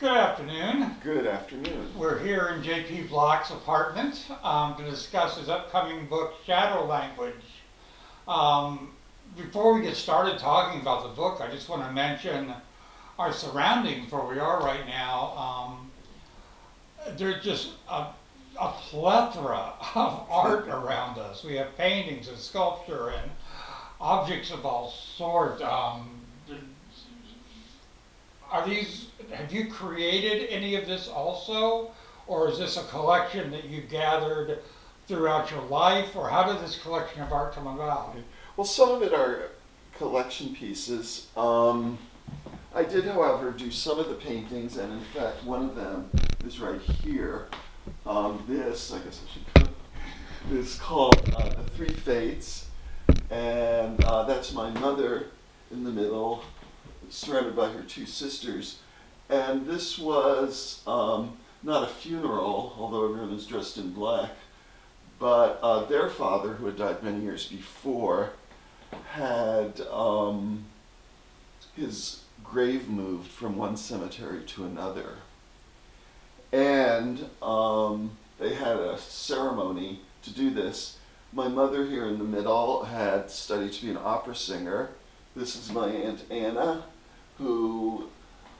Good afternoon. Good afternoon. We're here in J.P. Block's apartment to discuss his upcoming book, Shadow Language. Um, Before we get started talking about the book, I just want to mention our surroundings where we are right now. There's just a plethora of art around us. We have paintings and sculpture and objects of all sorts. Have you created any of this also? Or is this a collection that you gathered throughout your life? Or how did this collection of art come about? Well, some of it are collection pieces. I did, however, do some of the paintings, and in fact, one of them is right here. This, I guess I should put, is called The Three Fates, and that's my mother in the middle, surrounded by her two sisters. And this was not a funeral, although everyone is dressed in black, but their father, who had died many years before, had his grave moved from one cemetery to another. And they had a ceremony to do this. My mother here in the middle had studied to be an opera singer. This is my Aunt Anna, who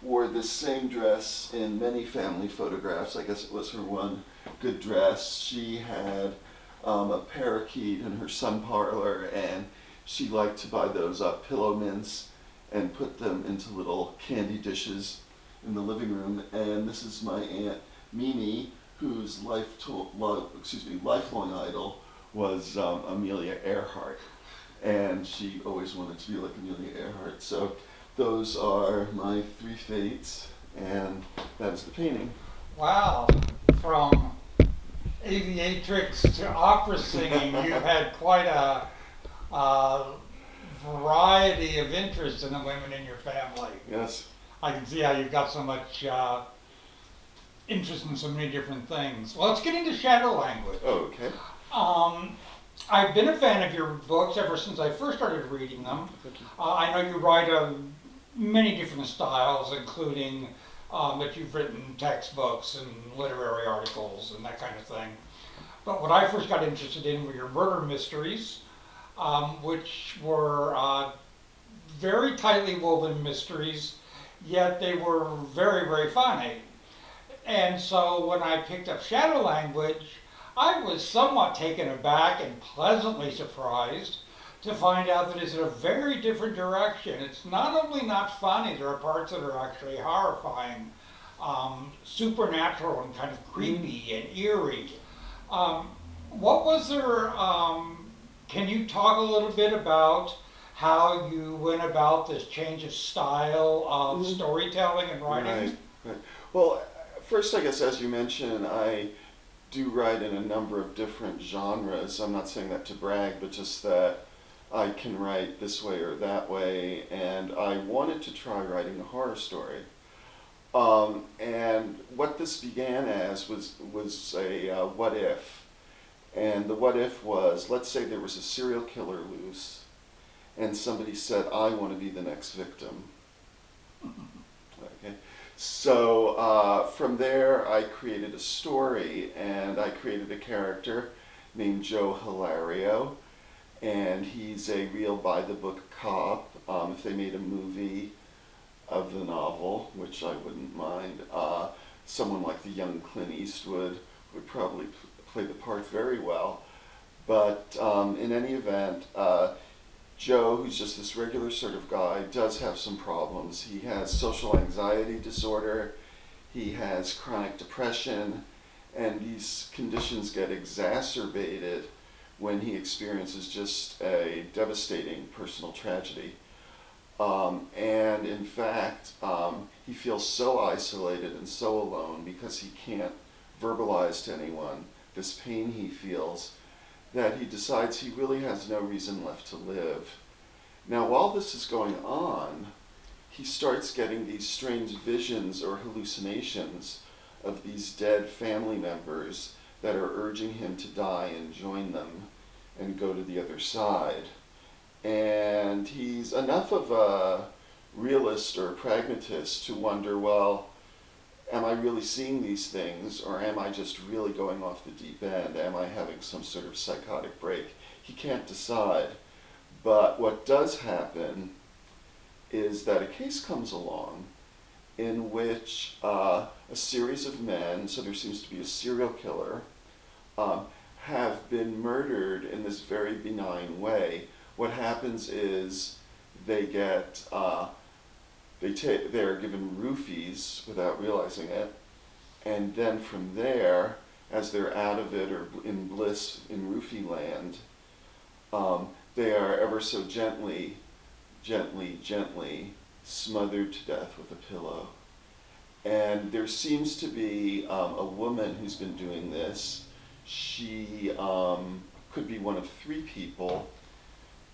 wore this same dress in many family photographs. I guess it was her one good dress. She had a parakeet in her sun parlor, and she liked to buy those pillow mints and put them into little candy dishes in the living room. And this is my Aunt Mimi, whose lifelong idol was Amelia Earhart. And she always wanted to be like Amelia Earhart. So those are my three fates, and that is the painting. Wow, from aviatrix to opera singing, you've had quite a variety of interests in the women in your family. Yes. I can see how you've got so much interest in so many different things. Well, let's get into Shadow Language. Oh, okay. I've been a fan of your books ever since I first started reading them. Thank you. I know you write many different styles, including that you've written textbooks and literary articles and that kind of thing. But what I first got interested in were your murder mysteries, which were very tightly woven mysteries, yet they were very, very funny. And so when I picked up Shadow Language, I was somewhat taken aback and pleasantly surprised to find out that it's in a very different direction. It's not only not funny, there are parts that are actually horrifying, supernatural and kind of creepy and eerie. What was there, can you talk a little bit about how you went about this change of style of storytelling and writing? Right. Well, first, I guess, as you mentioned, I do write in a number of different genres. I'm not saying that to brag, but just that I can write this way or that way, and I wanted to try writing a horror story. And what this began as was a what if. And the what if was, let's say there was a serial killer loose, and somebody said, I want to be the next victim. Okay. So from there, I created a story, and I created a character named Joe Hilario, and he's a real by-the-book cop. If they made a movie of the novel, which I wouldn't mind, someone like the young Clint Eastwood would probably play the part very well. But in any event, Joe, who's just this regular sort of guy, does have some problems. He has social anxiety disorder, he has chronic depression, and these conditions get exacerbated when he experiences just a devastating personal tragedy. And in fact, he feels so isolated and so alone because he can't verbalize to anyone this pain he feels, that he decides he really has no reason left to live. Now, while this is going on, he starts getting these strange visions or hallucinations of these dead family members that are urging him to die and join them and go to the other side. And he's enough of a realist or pragmatist to wonder, well, am I really seeing these things, or am I just really going off the deep end? Am I having some sort of psychotic break? He can't decide. But what does happen is that a case comes along in which a series of men, so there seems to be a serial killer, have been murdered in this very benign way. What happens is they get they're given roofies without realizing it, and then from there, as they're out of it or in bliss in roofie land, they are ever so gently smothered to death with a pillow. And there seems to be a woman who's been doing this. She could be one of 3 people.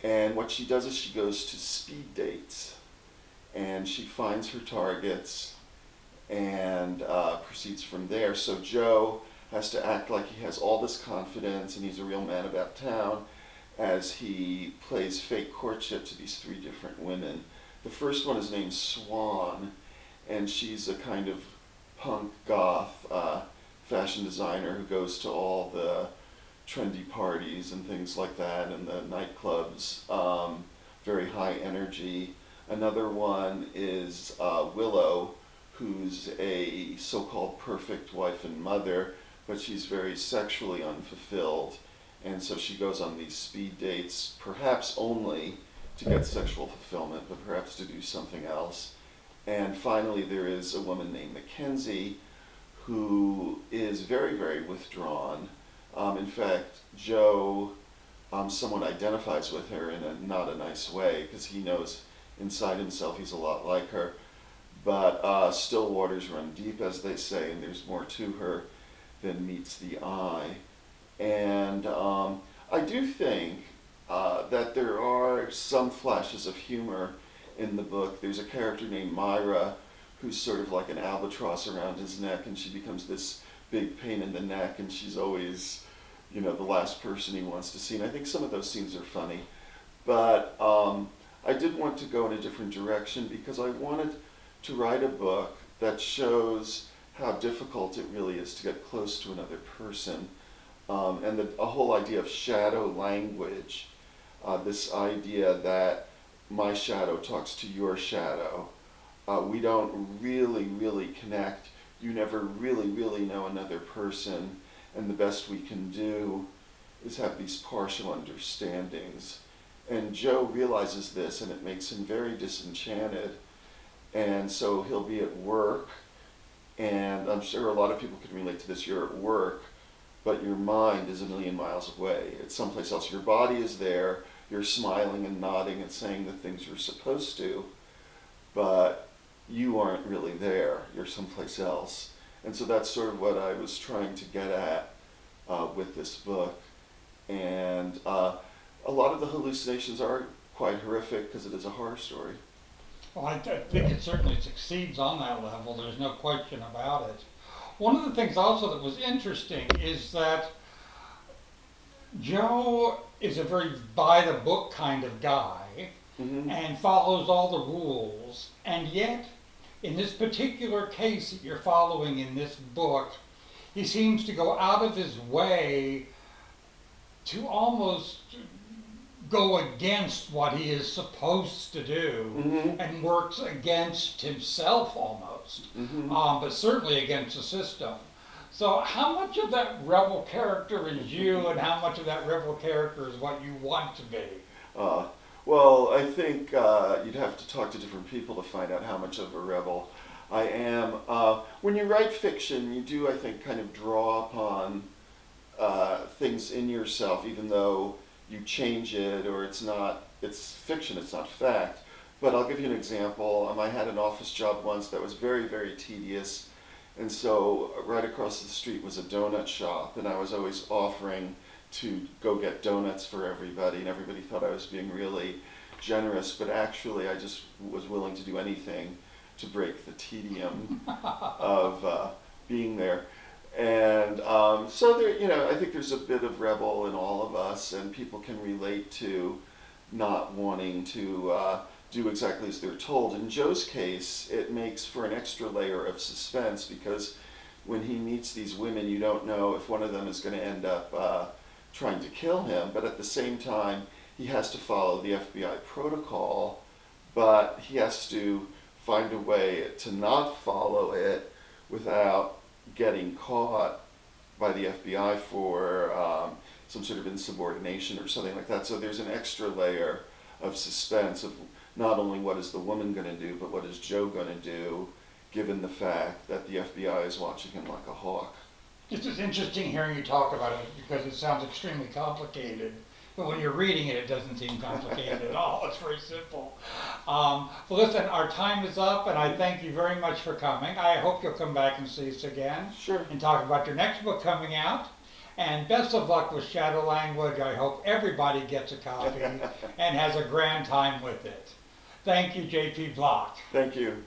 And what she does is she goes to speed dates. And she finds her targets and proceeds from there. So Joe has to act like he has all this confidence and he's a real man about town as he plays fake courtship to these 3 different women. The first one is named Swan, and she's a kind of punk goth fashion designer who goes to all the trendy parties and things like that and the nightclubs, very high energy. Another one is Willow, who's a so-called perfect wife and mother, but she's very sexually unfulfilled. And so she goes on these speed dates, perhaps only to get sexual fulfillment, but perhaps to do something else. And finally, there is a woman named Mackenzie, who is very, very withdrawn. In fact, Joe, someone identifies with her in not a nice way, because he knows inside himself he's a lot like her. But still waters run deep, as they say, and there's more to her than meets the eye. And I do think that there are some flashes of humor in the book. There's a character named Myra who's sort of like an albatross around his neck, and she becomes this big pain in the neck, and she's always, you know, the last person he wants to see. And I think some of those scenes are funny. But I did want to go in a different direction because I wanted to write a book that shows how difficult it really is to get close to another person. And a whole idea of shadow language, this idea that my shadow talks to your shadow. We don't really connect. You never really know another person, and the best we can do is have these partial understandings. And Joe realizes this, and it makes him very disenchanted. And so he'll be at work, and I'm sure a lot of people can relate to this. You're at work, but your mind is a million miles away. It's someplace else. Your body is there. You're smiling and nodding and saying the things you're supposed to, but you aren't really there. You're someplace else. And so that's sort of what I was trying to get at with this book. And a lot of the hallucinations are quite horrific because it is a horror story. Well, I think it certainly succeeds on that level. There's no question about it. One of the things also that was interesting is that Joe is a very by-the-book kind of guy and follows all the rules, and yet in this particular case that you're following in this book, he seems to go out of his way to almost go against what he is supposed to do and works against himself almost, but certainly against the system. So how much of that rebel character is you and how much of that rebel character is what you want to be? Well, I think you'd have to talk to different people to find out how much of a rebel I am. When you write fiction, you do, I think, kind of draw upon things in yourself, even though you change it or it's fiction, it's not fact. But I'll give you an example. I had an office job once that was very tedious. And so right across the street was a donut shop, and I was always offering to go get donuts for everybody, and everybody thought I was being really generous, but actually I just was willing to do anything to break the tedium of being there. And so there, I think there's a bit of rebel in all of us, and people can relate to not wanting to do exactly as they're told. In Joe's case, it makes for an extra layer of suspense because when he meets these women, you don't know if one of them is going to end up trying to kill him, but at the same time, he has to follow the FBI protocol, but he has to find a way to not follow it without getting caught by the FBI for some sort of insubordination or something like that. So there's an extra layer of suspense of not only what is the woman going to do, but what is Joe going to do, given the fact that the FBI is watching him like a hawk. It's just interesting hearing you talk about it because it sounds extremely complicated. But when you're reading it, it doesn't seem complicated at all. It's very simple. Well, listen, our time is up, and I thank you very much for coming. I hope you'll come back and see us again. Sure. And talk about your next book coming out. And best of luck with Shadow Language. I hope everybody gets a copy and has a grand time with it. Thank you, J.P. Block. Thank you.